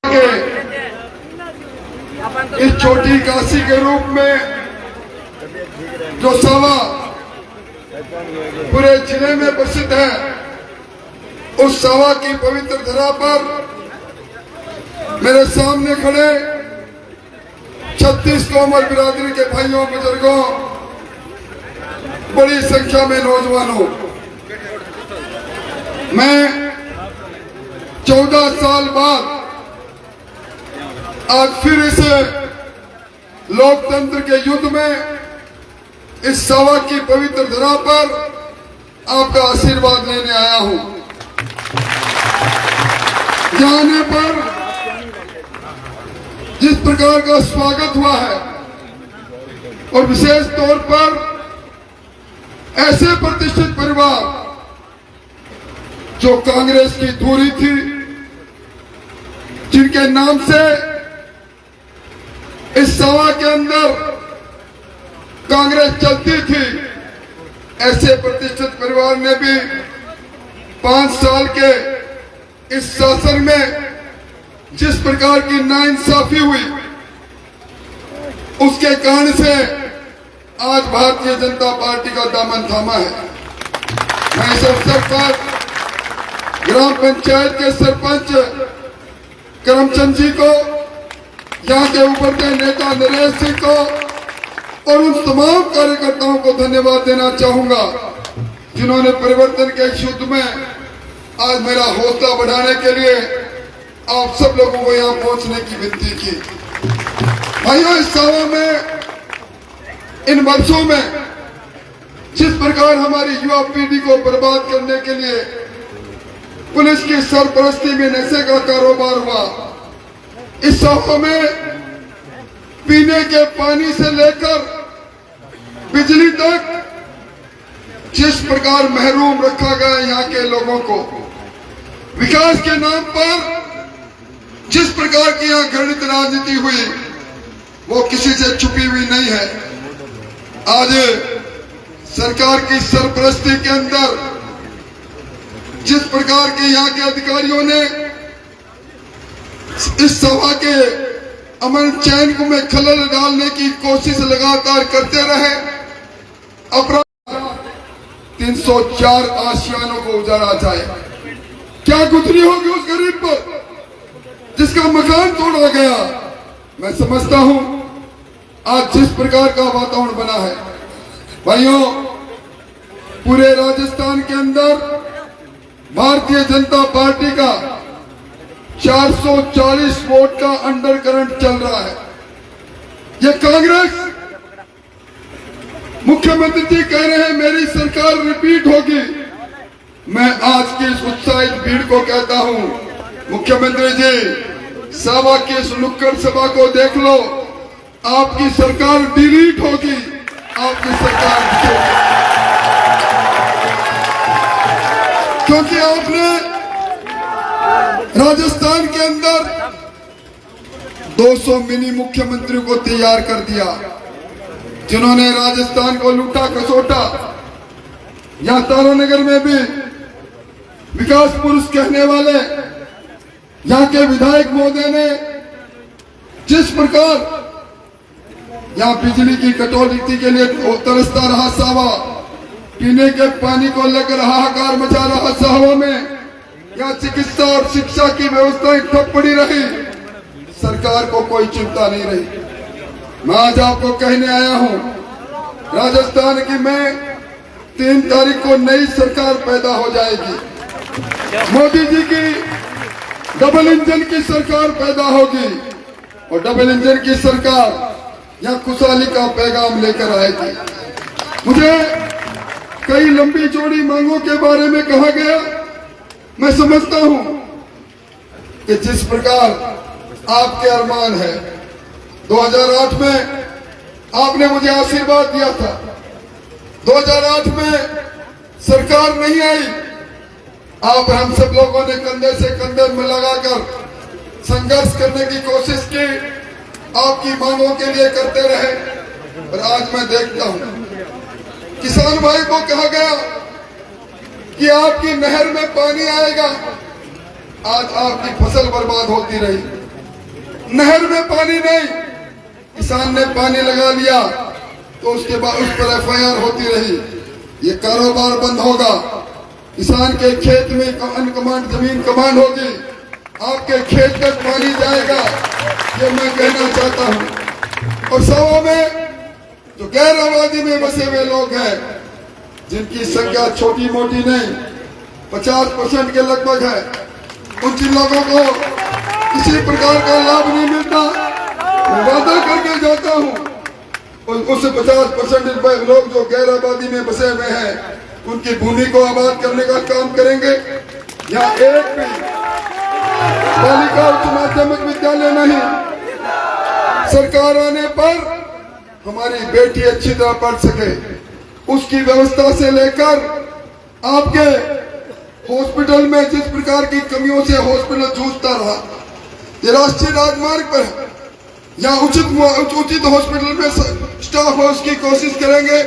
के इस छोटी काशी के रूप में जो सावा पूरे जिले में प्रसिद्ध है, उस सावा की पवित्र धरा पर मेरे सामने खड़े 36 कोमल बिरादरी के भाइयों बुजुर्गों, बड़ी संख्या में नौजवानों, मैं 14 साल बाद आज फिर इस लोकतंत्र के युद्ध में इस सावा की पवित्र धरा पर आपका आशीर्वाद लेने आया हूं। जाने पर जिस प्रकार का स्वागत हुआ है और विशेष तौर पर ऐसे प्रतिष्ठित परिवार जो कांग्रेस की धुरी थी, जिनके नाम से इस सभा के अंदर कांग्रेस चलती थी, ऐसे प्रतिष्ठित परिवार ने भी 5 साल के इस शासन में जिस प्रकार की नाइंसाफी हुई, उसके कारण से आज भारतीय जनता पार्टी का दामन थामा है। मैं इस अवसर पर ग्राम पंचायत के सरपंच करमचंद जी को, यहाँ के उभरते नेता नरेश सिंह को और उन तमाम कार्यकर्ताओं को धन्यवाद देना चाहूंगा, जिन्होंने परिवर्तन के इस युद्ध में आज मेरा हौसला बढ़ाने के लिए आप सब लोगों को यहाँ पहुंचने की विनती की। भाइयों, इस सभा में इन वर्षों में जिस प्रकार हमारी युवा पीढ़ी को बर्बाद करने के लिए पुलिस की सरपरस्ती में नशे का कारोबार हुआ, इस सभा में पीने के पानी से लेकर बिजली तक जिस प्रकार महरूम रखा गया यहाँ के लोगों को, विकास के नाम पर जिस प्रकार की यहाँ घृणित राजनीति हुई, वो किसी से छुपी हुई नहीं है। आज सरकार की सरपरस्ती के अंदर जिस प्रकार के यहाँ के अधिकारियों ने इस सभा के अमन चैन को में खलल डालने की कोशिश लगातार करते रहे, अपराध 304 आशियानों को उजाड़ा जाए। क्या गुजरी होगी उस गरीब पर जिसका मकान तोड़ा गया। मैं समझता हूं आज जिस प्रकार का वातावरण बना है, भाइयों, पूरे राजस्थान के अंदर भारतीय जनता पार्टी का 440 वोट का अंडर करंट चल रहा है। ये कांग्रेस, मुख्यमंत्री जी कह रहे हैं मेरी सरकार रिपीट होगी। मैं आज की इस उत्साहित भीड़ को कहता हूं, मुख्यमंत्री जी, सभा की इस नुक्कड़ सभा को देख लो, आपकी सरकार डिलीट होगी, आपकी सरकार दिखेगी। क्योंकि आपने राजस्थान के अंदर 200 मिनी मुख्यमंत्रियों को तैयार कर दिया, जिन्होंने राजस्थान को लूटा खसोटा। यहां तारानगर में भी विकास पुरुष कहने वाले यहाँ के विधायक महोदय ने जिस प्रकार यहाँ बिजली की कटौती के लिए तरसता रहा सावा, पीने के पानी को लेकर हाहाकार मचा रहा सावा में, यहाँ चिकित्सा और शिक्षा की व्यवस्थाएं ठप पड़ी रही, सरकार को कोई चिंता नहीं रही। मैं आज आपको कहने आया हूं, राजस्थान की मैं 3 तारीख को नई सरकार पैदा हो जाएगी। मोदी जी की डबल इंजन की सरकार पैदा होगी और डबल इंजन की सरकार यहाँ खुशहाली का पैगाम लेकर आएगी। मुझे कई लंबी चौड़ी मांगों के बारे में कहा गया। मैं समझता हूं कि जिस प्रकार आपके अरमान है, 2008 में आपने मुझे आशीर्वाद दिया था, 2008 में सरकार नहीं आई, आप हम सब लोगों ने कंधे से कंधे में लगाकर संघर्ष करने की कोशिश की, आपकी मांगों के लिए करते रहे। और आज मैं देखता हूं, किसान भाई को कहा गया कि आपकी नहर में पानी आएगा, आज आपकी फसल बर्बाद होती रही। नहर में पानी नहीं, किसान ने पानी लगा लिया तो उसके बाद उस पर FIR होती रही। ये कारोबार बंद होगा। किसान के खेत में अनकमांड जमीन कमांड होगी, आपके खेत तक पानी जाएगा, ये मैं कहना चाहता हूं। और सवा में जो गैर आबादी में बसे हुए लोग हैं, जिनकी संख्या छोटी मोटी नहीं 50% के लगभग है, उन जिन लोगों को किसी प्रकार का लाभ नहीं मिलता, मैं वादा करके जाता हूं उससे 50% लोग जो गैर आबादी में बसे हुए हैं, उनकी भूमि को आबाद करने का काम करेंगे। यहाँ एक भी बालिका उच्च माध्यमिक विद्यालय नहीं, सरकार आने पर हमारी बेटी अच्छी तरह पढ़ सके, उसकी व्यवस्था से लेकर आपके हॉस्पिटल में जिस प्रकार की कमियों से हॉस्पिटल जूझता रहा, ये राष्ट्रीय राजमार्ग पर है, यहाँ उचित हॉस्पिटल में स्टाफ है, उसकी कोशिश करेंगे।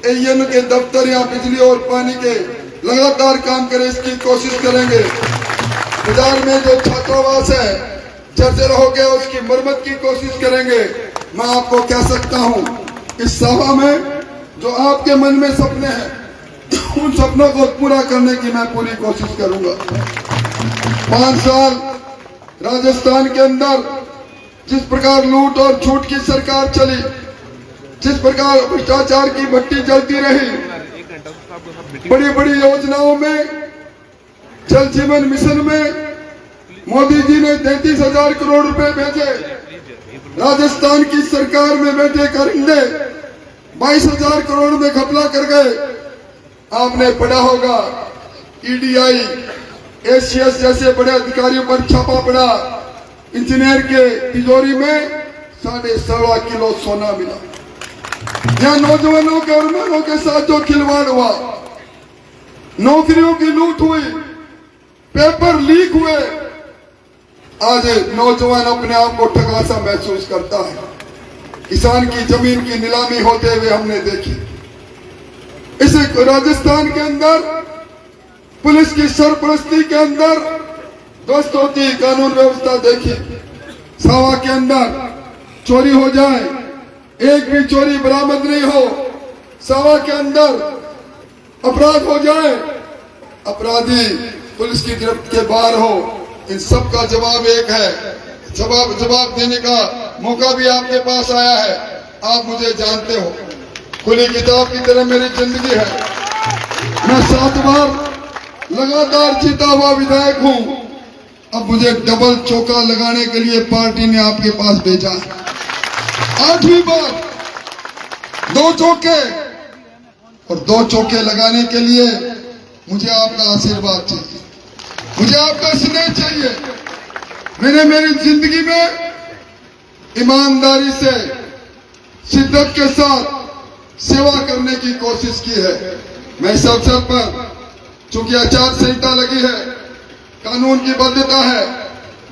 AN के दफ्तर यहाँ बिजली और पानी के लगातार काम करे, इसकी कोशिश करेंगे। बाजार में जो छात्रावास है जर्जर हो गया, उसकी मरम्मत की कोशिश करेंगे। मैं आपको कह सकता हूँ, इस सभा में जो आपके मन में सपने हैं, उन सपनों को पूरा करने की मैं पूरी कोशिश करूंगा। 5 साल राजस्थान के अंदर जिस प्रकार लूट और झूठ की सरकार चली, जिस प्रकार भ्रष्टाचार की भट्टी जलती रही, बड़ी बड़ी योजनाओं में, जल जीवन मिशन में मोदी जी ने 33,000 करोड़ रुपए भेजे। राजस्थान की सरकार में बैठे करिंदे 22,000 करोड़ में घपला कर गए। आपने पढ़ा होगा EDI, ACS जैसे बड़े अधिकारियों पर छापा पड़ा, इंजीनियर के तिजोरी में 1.25 किलो सोना मिला। यहाँ नौजवानों के और मनों के साथ जो खिलवाड़ हुआ, नौकरियों की लूट हुई, पेपर लीक हुए, आज नौजवान अपने आप को ठगा सा महसूस करता है। किसान की जमीन की नीलामी होते हुए हमने देखी। इस राजस्थान के अंदर पुलिस की सरपरस्ती के अंदर ध्वस्त होती कानून व्यवस्था देखी। सावा के अंदर चोरी हो जाए, एक भी चोरी बरामद नहीं हो, सावा के अंदर अपराध हो जाए, अपराधी पुलिस की गिरफ्त के बाहर हो, इन सब का जवाब एक है। जवाब देने का मौका भी आपके पास आया है। आप मुझे जानते हो, खुली किताब की तरह मेरी जिंदगी है। मैं 7 बार लगातार जीता हुआ विधायक हूं। अब मुझे डबल चौका लगाने के लिए पार्टी ने आपके पास भेजा है। 8वीं बार 2 चौके, और 2 चौके लगाने के लिए मुझे आपका आशीर्वाद चाहिए, मुझे आपका स्नेह चाहिए। मैंने मेरी जिंदगी में ईमानदारी से, शिद्दत के साथ सेवा करने की कोशिश की है। मैं इस अवसर पर, चूंकि आचार संहिता लगी है, कानून की बद्धता है,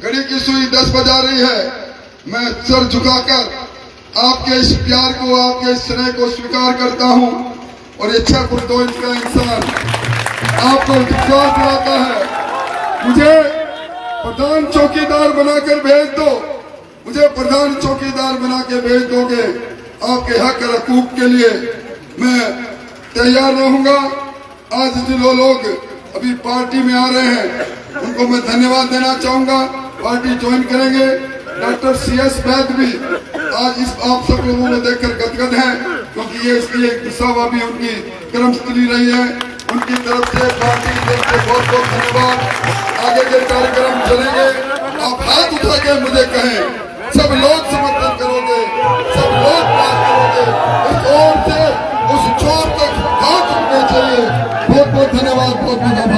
घड़ी की सुई 10 बजा रही है, मैं सर झुकाकर आपके इस प्यार को, आपके इस स्नेह को स्वीकार करता हूं। और ये 6 फुट 2 इंच का इंसान आपको विश्वास दिलाता है। मुझे प्रधान चौकीदार बनाकर भेज दो, मुझे प्रधान चौकीदार बना के भेज दोगे, आपके हक और हकूक के लिए मैं तैयार रहूंगा। आज जो लोग अभी पार्टी में आ रहे हैं, उनको मैं धन्यवाद देना चाहूंगा। पार्टी ज्वाइन करेंगे। डॉक्टर CS वैद भी आज इस आप सब लोगों को देखकर गदगद हैं, क्योंकि ये इसलिए सभा भी उनकी कर्मस्थली रही है। उनकी तरफ से पार्टी की तरफ से बहुत बहुत धन्यवाद। आगे के कार्यक्रम चलेंगे। आप हाथ उठा के मुझे कहें, सब लोग समर्थन करोगे, सब लोग बात करोगे, इस ओर से उस छोर तक हाथ उठने चाहिए। बहुत बहुत धन्यवाद, बहुत बहुत